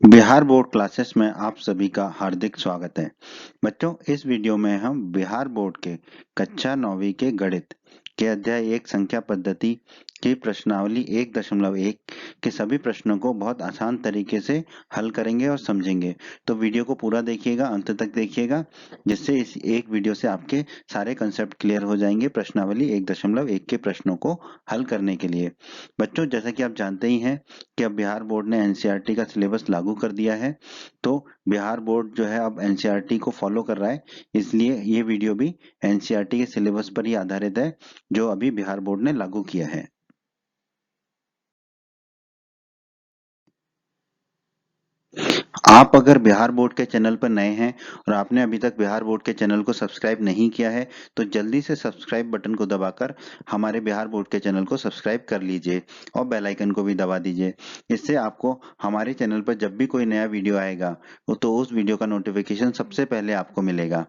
Bihar board classes में आप सभी का हार्दिक स्वागत है। बच्चों, इस वीडियो में हम बिहार बोर्ड के कक्षा 9वीं के गणित के अध्याय 1 संख्या पद्धति की प्रश्नावली 1.1 के सभी प्रश्नों को बहुत आसान तरीके से हल करेंगे और समझेंगे। तो वीडियो को पूरा देखिएगा, अंत तक देखिएगा, जिससे इस एक वीडियो से आपके सारे कंसेप्ट क्लियर हो जाएंगे प्रश्नावली 1.1 के प्रश्नों को हल करने के लिए। बच्चों, जैसा कि आप जानते ही हैं कि अब बिहार बोर्ड ने एनसीईआरटी का सिलेबस लागू कर दिया है, तो बिहार बोर्ड जो है अब एनसीईआरटी को फॉलो कर रहा है, इसलिए ये वीडियो भी एनसीईआरटी के सिलेबस पर ही आधारित है जो अभी बिहार बोर्ड ने लागू किया है। आप अगर बिहार बोर्ड के चैनल पर नए हैं और आपने अभी तक बिहार बोर्ड के चैनल को सब्सक्राइब नहीं किया है, तो जल्दी से सब्सक्राइब बटन को दबाकर हमारे बिहार बोर्ड के चैनल को सब्सक्राइब कर लीजिए और बेल आइकन को भी दबा दीजिए। इससे आपको हमारे चैनल पर जब भी कोई नया वीडियो आएगा तो उस वीडियो का नोटिफिकेशन सबसे पहले आपको मिलेगा।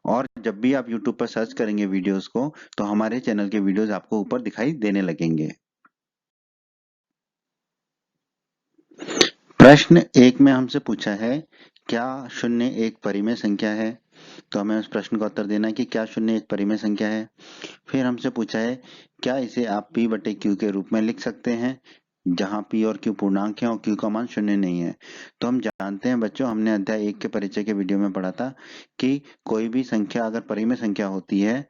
और जब भी आप यूट्यूब पर सर्च करेंगे वीडियोस को, तो हमारे चैनल के वीडियोस आपको ऊपर दिखाई देने लगेंगे। प्रश्न एक में हमसे पूछा है, क्या शून्य एक परिमेय संख्या है? तो हमें उस प्रश्न का उत्तर देना है कि क्या शून्य एक परिमेय संख्या है। फिर हमसे पूछा है, क्या इसे आप p बटे q के रूप में लिख सकते हैं जहां p और q पूर्णांक है और q का मान शून्य नहीं है। तो हम जानते हैं बच्चों, हमने अध्याय 1 के परिचय के वीडियो में पढ़ा था कि कोई भी संख्या अगर परिमेय संख्या होती है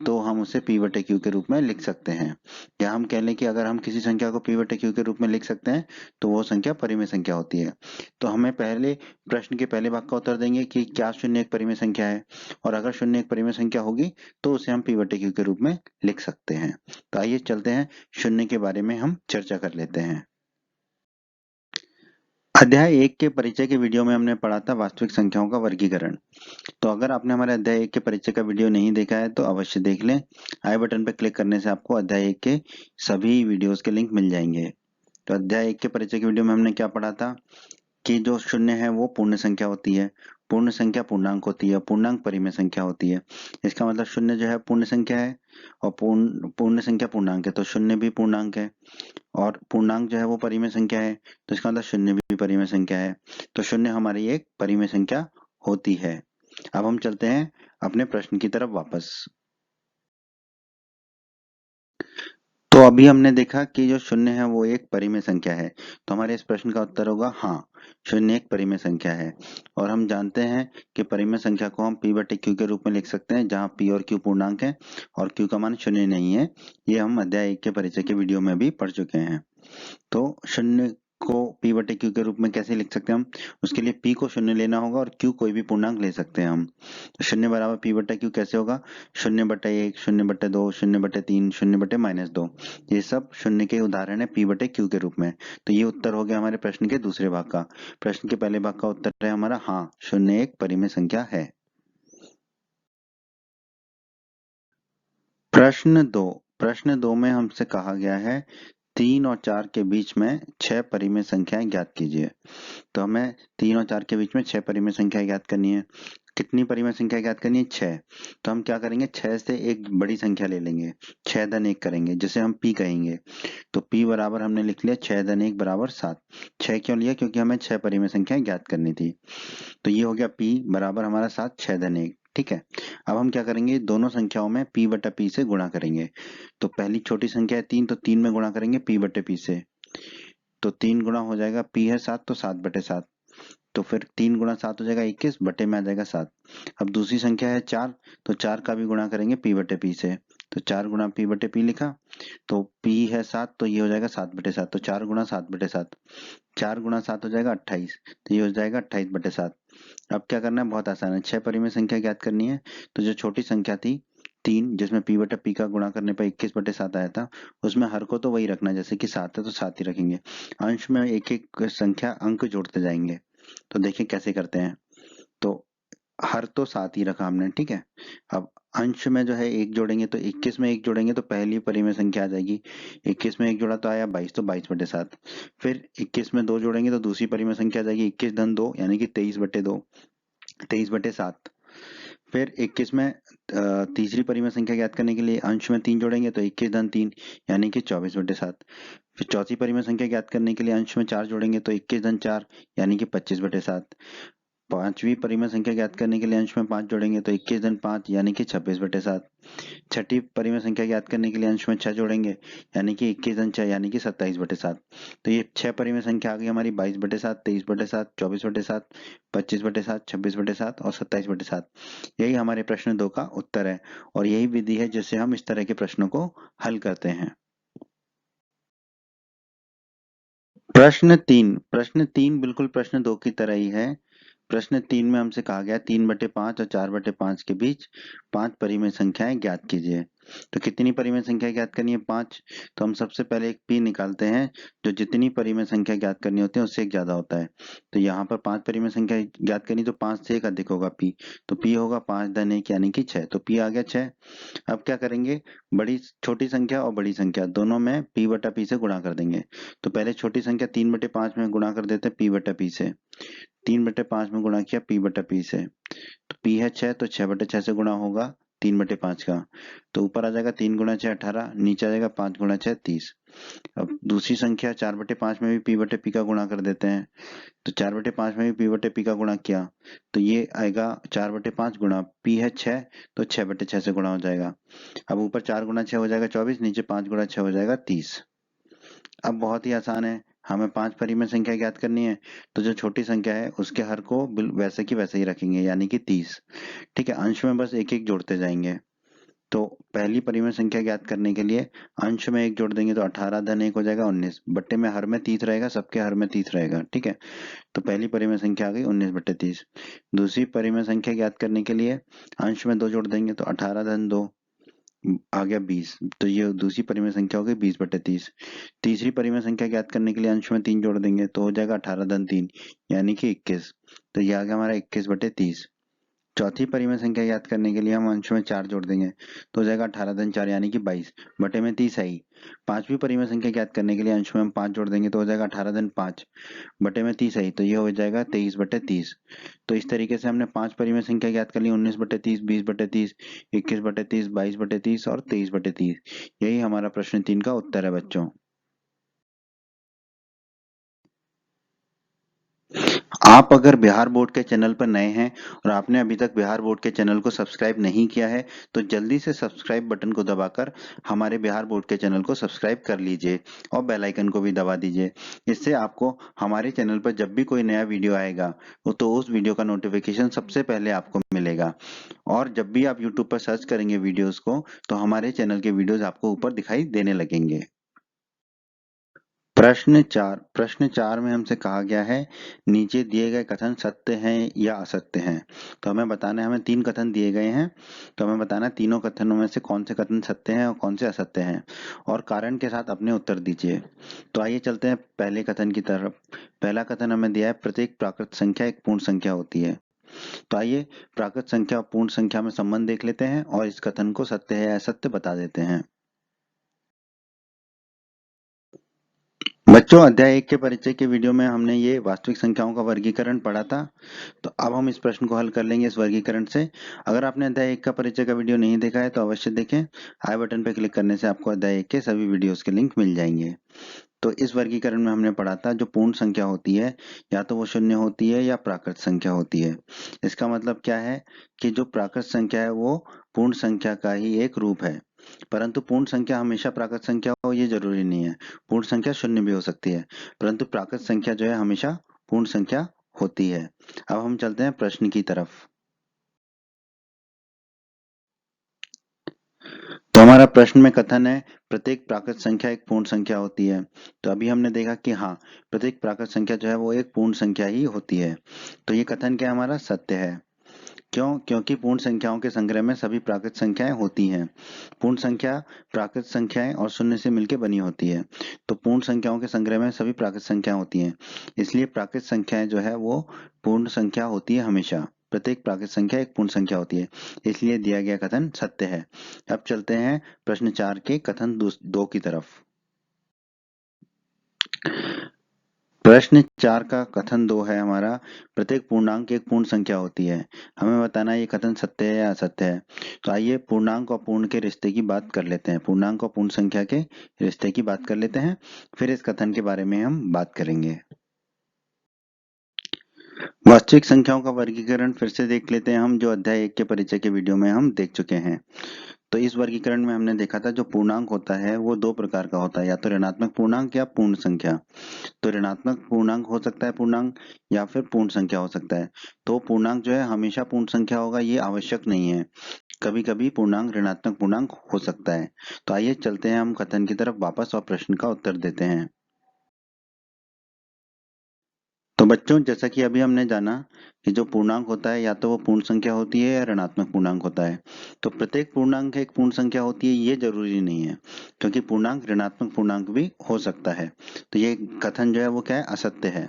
तो हम उसे p बटे q के रूप में लिख सकते हैं। या हम कह लें कि अगर हम किसी संख्या को p बटे q के रूप में लिख सकते हैं तो वो संख्या परिमेय संख्या होती है। तो हमें पहले प्रश्न के पहले भाग का उत्तर देंगे कि क्या शून्य एक परिमेय संख्या है, और अगर शून्य एक परिमेय संख्या होगी तो उसे हम p बटे q के रूप में लिख सकते हैं। तो आइए चलते हैं, शून्य के बारे में हम चर्चा कर लेते हैं। अध्याय 1 के परिचय के वीडियो में हमने पढ़ा था वास्तविक संख्याओं का वर्गीकरण। तो अगर आपने हमारे अध्याय 1 के परिचय का वीडियो नहीं देखा है तो अवश्य देख लें। आई बटन पर क्लिक करने से आपको अध्याय 1 के सभी वीडियोस के लिंक मिल जाएंगे। तो अध्याय 1 के परिचय के वीडियो में हमने क्या पढ़ा था कि जो शून्य है वो पूर्ण संख्या होती है, पूर्ण संख्या पूर्णांक होती है, पूर्णांक परिमेय संख्या होती है। इसका मतलब शून्य जो है पूर्ण संख्या है और पूर्ण पूर्ण संख्या पूर्णांक है, तो शून्य भी पूर्णांक है। और पूर्णांक जो है वो परिमेय संख्या है, तो इसका मतलब शून्य भी परिमेय संख्या है। तो शून्य हमारी एक परिमेय संख्या होती है। अब हम चलते हैं अपने प्रश्न की तरफ वापस। तो अभी हमने देखा कि जो शून्य है वो एक परिमेय संख्या है, तो हमारे इस प्रश्न का उत्तर होगा हाँ, शून्य एक परिमेय संख्या है। और हम जानते हैं कि परिमेय संख्या को हम p बटे q के रूप में लिख सकते हैं जहां p और q पूर्णांक है और q का मान शून्य नहीं है। ये हम अध्याय 1 के परिचय के वीडियो में भी पढ़ चुके हैं। तो शून्य को p बटे q के रूप में कैसे लिख सकते हैं हम? उसके लिए p को शून्य लेना होगा और q कोई भी पूर्णांक ले सकते हैं हम। तो शून्य बराबर p बटे q कैसे होगा? शून्य बटे एक, शून्य बटे दो, शून्य बटे तीन, शून्य बटे -2। ये सब शून्य के उदाहरण है p बटे q के रूप में। तो ये उत्तर हो गया हमारे प्रश्न के दूसरे भाग का। प्रश्न के पहले भाग का उत्तर है हमारा हाँ, शून्य एक परिमेय संख्या है। प्रश्न 2 में हमसे कहा गया है 3 और 4 के बीच में 6 परिमेय संख्याएं ज्ञात कीजिए। तो हमें 3 और 4 के बीच में 6 परिमेय संख्या ज्ञात करनी है। कितनी परिमेय संख्या ज्ञात करनी है? 6। तो हम क्या करेंगे, 6 से एक बड़ी संख्या ले लेंगे, 6 धन 1 करेंगे, जिसे हम p कहेंगे। तो p बराबर हमने लिख लिया 6 धन 1 बराबर 7। 6 क्यों लिया? क्योंकि हमें 6 परिमेय संख्याएं ज्ञात करनी थी। तो ये हो गया p बराबर हमारा 7, 6 धन 1। ठीक है। अब हम क्या करेंगे, दोनों संख्याओं में p बटा p से गुणा करेंगे। तो पहली छोटी संख्या है 3, तो 3 में गुणा करेंगे p बटे p से। तो 3 गुणा हो जाएगा, p है 7 तो 7 बटे 7। तो फिर 3 गुणा 7 हो जाएगा 21, बटे में आ जाएगा 7। अब दूसरी संख्या है 4, तो 4 का भी गुणा करेंगे p बटे p से। तो 4 गुणा p बटे p लिखा, तो p है 7 तो ये हो जाएगा 7 बटे 7। तो 4 गुणा 7 बटे 7, 4 गुणा 7 हो जाएगा 28, तो ये हो जाएगा 28 बटे 7। अब क्या करना है, बहुत आसान है, 6 परिमेय संख्या ज्ञात करनी है। तो जो छोटी संख्या थी 3, जिसमें p बटा p का गुणा करने पर 21 बटे 7 आया था, उसमें हर को तो वही रखना है, जैसे कि 7 है तो 7 ही रखेंगे। अंश में एक एक संख्या अंक जोड़ते जाएंगे। तो देखिए कैसे करते हैं। तो हर तो 7 ही रखा हमने, ठीक है। अब अंश में जो है एक जोड़ेंगे, तो 21 में एक जोड़ेंगे तो पहली परिमेय संख्या आ जाएगी। 21 में एक जोड़ा तो आया 22, तो 22 बटे 7। फिर 21 में 2 जोड़ेंगे तो दूसरी परिमेय संख्या आ जाएगी 21 धन 2, यानी कि 23 बटे 2, 23 बटे 7। फिर 21 में तीसरी परिमेय संख्या ज्ञात करने के लिए अंश में 3 जोड़ेंगे तो 21 धन 3, यानी कि 24 बटे 7। फिर चौथी परिमेय संख्या ज्ञात करने के लिए अंश में 4 जोड़ेंगे तो 21 धन 4 यानी कि 25/7। पांचवी परिमेय संख्या ज्ञात करने के लिए अंश में 5 जोड़ेंगे तो 21 धन 5 यानी कि 26/7। छठी परिमेय संख्या ज्ञात करने के लिए अंश में 6 जोड़ेंगे यानी कि 21 धन 6 यानी कि 27/7। तो ये 6 परिमेय संख्या आ गई हमारी 22/7, 23/7, 24/7, 25/7, 26/7 और 27/7। यही हमारे प्रश्न 2 का उत्तर है और यही विधि है जिससे हम इस तरह के प्रश्नों को हल करते हैं। प्रश्न 3 बिल्कुल प्रश्न 2 की तरह ही है। प्रश्न 3 में हमसे कहा गया 3/5 और 4/5 के बीच 5 परिमेय संख्याएं ज्ञात कीजिए। तो कितनी परिमेय संख्या ज्ञात करनी है? 5। तो हम सबसे पहले एक p निकालते हैं जो जितनी परिमेय संख्या ज्ञात करनी होती है उससे एक ज्यादा होता है। तो यहाँ पर 5 परिमेय संख्या ज्ञात करनी तो 5 से एक अधिक होगा p। तो p होगा 5 धन 1 यानी कि 6। तो p आ गया 6। अब क्या करेंगे? छोटी संख्या और बड़ी संख्या दोनों में p बटा p से गुणा कर देंगे। तो पहले छोटी संख्या 3/5 में गुणा कर देते हैं p बटा p से। 3/5 में गुणा किया p बटा p से। तो p है 6 तो 6/6 से गुणा होगा 3/5 का। तो ऊपर आ जाएगा 3 गुणा 6 18, नीचे आ जाएगा 5 गुणा 6 30। अब दूसरी संख्या 4/5 में भी p बटे p का गुणा कर देते हैं। तो 4/5 में भी p बटे p का गुणा किया तो ये आएगा 4/5 गुणा p है 6 तो 6/6 से गुणा हो जाएगा। अब ऊपर 4 गुणा 6 हो जाएगा 24, नीचे 5 गुणा 6 हो जाएगा 30। अब बहुत ही आसान है, हमें 5 परिमेय संख्या ज्ञात करनी है तो जो छोटी संख्या है उसके हर को वैसे की वैसे ही रखेंगे यानी कि 30। ठीक है, अंश में बस एक एक जोड़ते जाएंगे। तो पहली परिमेय संख्या ज्ञात करने के लिए अंश में एक जोड़ देंगे तो 18 धन 1 हो जाएगा 19। बट्टे में हर में 30 रहेगा, सबके हर में 30 रहेगा। ठीक है, तो पहली परिमेय संख्या आ गई 19/30। दूसरी परिमेय संख्या ज्ञात करने के लिए अंश में 2 जोड़ देंगे तो 18 धन 2 आ गया 20। तो ये दूसरी परिमेय संख्या हो गई 20/30। तीसरी परिमेय संख्या ज्ञात करने के लिए अंश में 3 जोड़ देंगे तो हो जाएगा 18 धन 3 यानी कि 21। तो ये आ गया हमारा 21/30। चौथी परिमेय संख्या ज्ञात करने के लिए हम अंश में 4 जोड़ देंगे तो हो जाएगा 18 धन 4 यानी कि 22 बटे में 30 आई। पांचवी परिमेय संख्या ज्ञात करने के लिए अंश में हम 5 जोड़ देंगे तो हो जाएगा 18 धन 5 बटे में 30 आई। तो ये हो जाएगा 23/30। तो इस तरीके से हमने 5 परिमेय संख्या ज्ञात कर ली 19/30, 20/30, 21/30, 22/30 और 23/30। यही हमारा प्रश्न 3 का उत्तर है बच्चों। आप अगर बिहार बोर्ड के चैनल पर नए हैं और आपने अभी तक बिहार बोर्ड के चैनल को सब्सक्राइब नहीं किया है तो जल्दी से सब्सक्राइब बटन को दबाकर हमारे बिहार बोर्ड के चैनल को सब्सक्राइब कर लीजिए और बेल आइकन को भी दबा दीजिए। इससे आपको हमारे चैनल पर जब भी कोई नया वीडियो आएगा तो उस वीडियो का नोटिफिकेशन सबसे पहले आपको मिलेगा। और जब भी आप यूट्यूब पर सर्च करेंगे वीडियोस को तो हमारे चैनल के वीडियोस आपको ऊपर दिखाई देने लगेंगे। प्रश्न 4 में हमसे कहा गया है नीचे दिए गए कथन सत्य हैं या असत्य हैं। तो हमें बताना है, हमें 3 कथन दिए गए हैं तो हमें बताना है तीनों कथनों में से कौन से कथन सत्य हैं और कौन से असत्य हैं और कारण के साथ अपने उत्तर दीजिए। तो आइए चलते हैं पहले कथन की तरफ। पहला कथन हमें दिया है प्रत्येक प्राकृत संख्या एक पूर्ण संख्या होती है। तो आइए प्राकृत संख्या और पूर्ण संख्या में संबंध देख लेते हैं और इस कथन को सत्य है या असत्य बता देते हैं। बच्चों, अध्याय 1 के परिचय के वीडियो में हमने ये वास्तविक संख्याओं का वर्गीकरण पढ़ा था। तो अब हम इस प्रश्न को हल कर लेंगे इस वर्गीकरण से। अगर आपने अध्याय 1 का परिचय का वीडियो नहीं देखा है तो अवश्य देखें। आई बटन पर क्लिक करने से आपको अध्याय 1 के सभी वीडियोस के लिंक मिल जाएंगे। तो इस वर्गीकरण में हमने पढ़ा था जो पूर्ण संख्या होती है या तो वो शून्य होती है या प्राकृत संख्या होती है। इसका मतलब क्या है कि जो प्राकृत संख्या है वो पूर्ण संख्या का ही एक रूप है। परंतु पूर्ण संख्या हमेशा प्राकृत संख्या हो ये जरूरी नहीं है। पूर्ण संख्या शून्य भी हो सकती है परंतु प्राकृत संख्या जो है हमेशा पूर्ण संख्या होती है। अब हम चलते हैं प्रश्न की तरफ। तो हमारा प्रश्न में कथन है प्रत्येक प्राकृत संख्या एक पूर्ण संख्या होती है। तो अभी हमने देखा कि हाँ, प्रत्येक प्राकृत संख्या जो है वो एक पूर्ण संख्या ही होती है। तो ये कथन क्या हमारा सत्य है। क्यों? क्योंकि पूर्ण संख्याओं के संग्रह में सभी प्राकृत संख्याएं होती हैं। पूर्ण संख्या प्राकृत संख्याएं और शून्य से मिलकर बनी होती है। तो पूर्ण संख्याओं के संग्रह में सभी प्राकृत संख्याएं होती हैं, इसलिए प्राकृत संख्याएं जो है वो पूर्ण संख्या होती है हमेशा। प्रत्येक प्राकृत संख्या एक पूर्ण संख्या होती है, इसलिए दिया गया कथन सत्य है। अब चलते हैं प्रश्न 4 के कथन 2 की तरफ। प्रश्न 4 का कथन 2 है हमारा, प्रत्येक पूर्णांक एक पूर्ण संख्या होती है। हमें बताना है ये कथन सत्य है या असत्य है। तो आइए पूर्णांक और पूर्ण के रिश्ते की बात कर लेते हैं। पूर्णांक और पूर्ण संख्या के रिश्ते की बात कर लेते हैं, फिर इस कथन के बारे में हम बात करेंगे। वास्तविक संख्याओं का वर्गीकरण फिर से देख लेते हैं हम, जो अध्याय 1 के परिचय के वीडियो में हम देख चुके हैं। तो इस वर्गीकरण में हमने देखा था जो पूर्णांक होता है वो दो प्रकार का होता है, या तो ऋणात्मक पूर्णांक या पूर्ण संख्या। तो ऋणात्मक पूर्णांक हो सकता है पूर्णांक, या फिर पूर्ण संख्या हो सकता है। तो पूर्णांक जो है हमेशा पूर्ण संख्या होगा ये आवश्यक नहीं है, कभी कभी पूर्णांक ऋणात्मक पूर्णांक हो सकता है। तो आइए चलते हैं हम कथन की तरफ वापस और प्रश्न का उत्तर देते हैं। तो बच्चों, जैसा कि अभी हमने जाना कि जो पूर्णांक होता है या तो वो पूर्ण संख्या होती है या ऋणात्मक पूर्णांक होता है। तो प्रत्येक पूर्णांक एक पूर्ण संख्या होती है ये जरूरी नहीं है, क्योंकि पूर्णांक ऋणात्मक पूर्णांक भी हो सकता है। तो ये कथन जो है वो क्या है, असत्य है।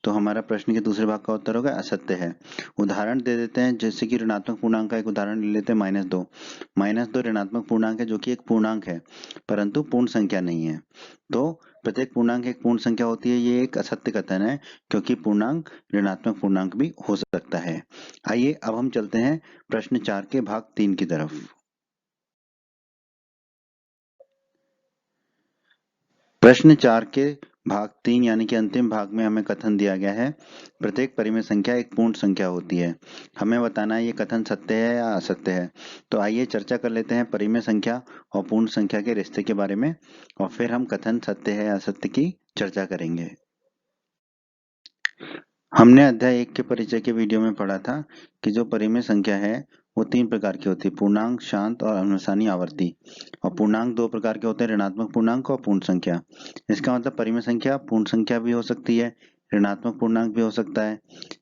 तो हमारा प्रश्न के दूसरे भाग का उत्तर होगा असत्य है। उदाहरण दे देते हैं, जैसे कि ऋणात्मक पूर्णांक का एक उदाहरण ले लेते हैं, -2। -2 ऋणात्मक पूर्णांक है जो कि एक पूर्णांक है, परंतु पूर्ण संख्या नहीं है। तो प्रत्येक पूर्णांक एक पूर्ण संख्या होती है ये एक असत्य कथन है, क्योंकि पूर्णांक ऋणात्मक पूर्णांक भी हो सकता है। आइए अब हम चलते हैं प्रश्न 4 के भाग 3 की तरफ। प्रश्न 4 के भाग 3 यानी कि अंतिम भाग में हमें कथन दिया गया है, प्रत्येक परिमेय संख्या एक पूर्ण संख्या होती है। हमें बताना है ये कथन सत्य है या असत्य है। तो आइए चर्चा कर लेते हैं परिमेय संख्या और पूर्ण संख्या के रिश्ते के बारे में, और फिर हम कथन सत्य है या असत्य की चर्चा करेंगे। हमने अध्याय 1 के परिचय के वीडियो में पढ़ा था कि जो परिमेय संख्या है वो 3 प्रकार की होती है, पूर्णांक, शांत और अनुसानी आवर्ती। और पूर्णांक 2 प्रकार के होते हैं, ऋणात्मक पूर्णांक और पूर्ण संख्या। इसका मतलब परिमेय संख्या पूर्ण संख्या भी हो सकती है, ऋणात्मक पूर्णांक भी हो सकता है,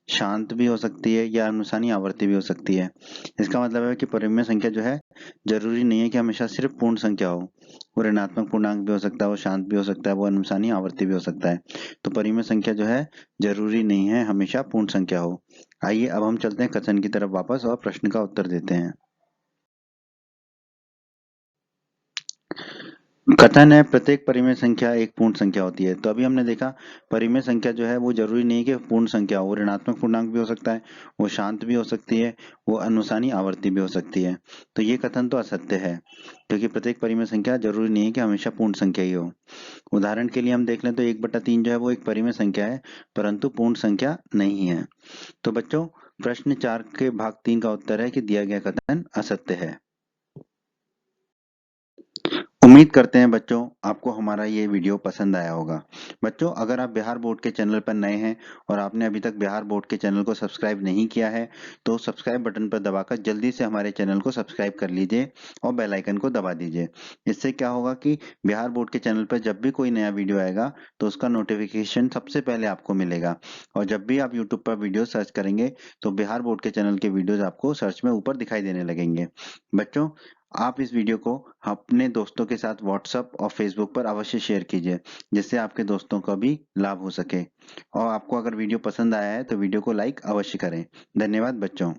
शांत भी हो सकती है, या अनुसानी आवर्ती भी हो सकती है। इसका मतलब है कि परिमेय संख्या जो है जरूरी नहीं है कि हमेशा सिर्फ पूर्ण संख्या हो, वो ऋणात्मक पूर्णांक भी हो सकता है, वो शांत भी हो सकता है, वो अनुसानी आवर्ती भी हो सकता है। तो परिमेय संख्या जो है जरूरी नहीं है हमेशा पूर्ण संख्या हो। आइए अब हम चलते हैं कथन की तरफ वापस और प्रश्न का उत्तर देते हैं। कथन है, प्रत्येक परिमेय संख्या एक पूर्ण संख्या होती है। तो अभी हमने देखा परिमेय संख्या जो है वो जरूरी नहीं है कि पूर्ण संख्या हो, वो ऋणात्मक पूर्णांक भी हो सकता है, वो शांत भी हो सकती है, वो अनुसानी आवर्ती भी हो सकती है। तो ये कथन तो असत्य है, क्योंकि प्रत्येक परिमेय संख्या जरूरी नहीं है कि हमेशा पूर्ण संख्या ही हो। उदाहरण के लिए हम देख लें तो 1/3 जो है वो एक परिमेय संख्या है, परंतु पूर्ण संख्या नहीं है। तो बच्चों, प्रश्न 4 के भाग 3 का उत्तर है कि दिया गया कथन असत्य है। उम्मीद करते हैं बच्चों आपको हमारा ये वीडियो पसंद आया होगा। बच्चों, अगर आप बिहार बोर्ड के चैनल पर नए हैं और आपने अभी तक बिहार बोर्ड के चैनल को सब्सक्राइब नहीं किया है, तो सब्सक्राइब बटन पर दबाकर जल्दी से हमारे चैनल को सब्सक्राइब कर लीजिए और बेल आइकन को दबा दीजिए। इससे क्या होगा कि बिहार बोर्ड के चैनल पर जब भी कोई नया वीडियो आएगा तो उसका नोटिफिकेशन सबसे पहले आपको मिलेगा। और जब भी आप यूट्यूब पर वीडियो सर्च करेंगे तो बिहार बोर्ड के चैनल के वीडियोज आपको सर्च में ऊपर दिखाई देने लगेंगे। बच्चों, आप इस वीडियो को अपने दोस्तों के साथ व्हाट्सएप और फेसबुक पर अवश्य शेयर कीजिए, जिससे आपके दोस्तों का भी लाभ हो सके। और आपको अगर वीडियो पसंद आया है तो वीडियो को लाइक अवश्य करें। धन्यवाद बच्चों।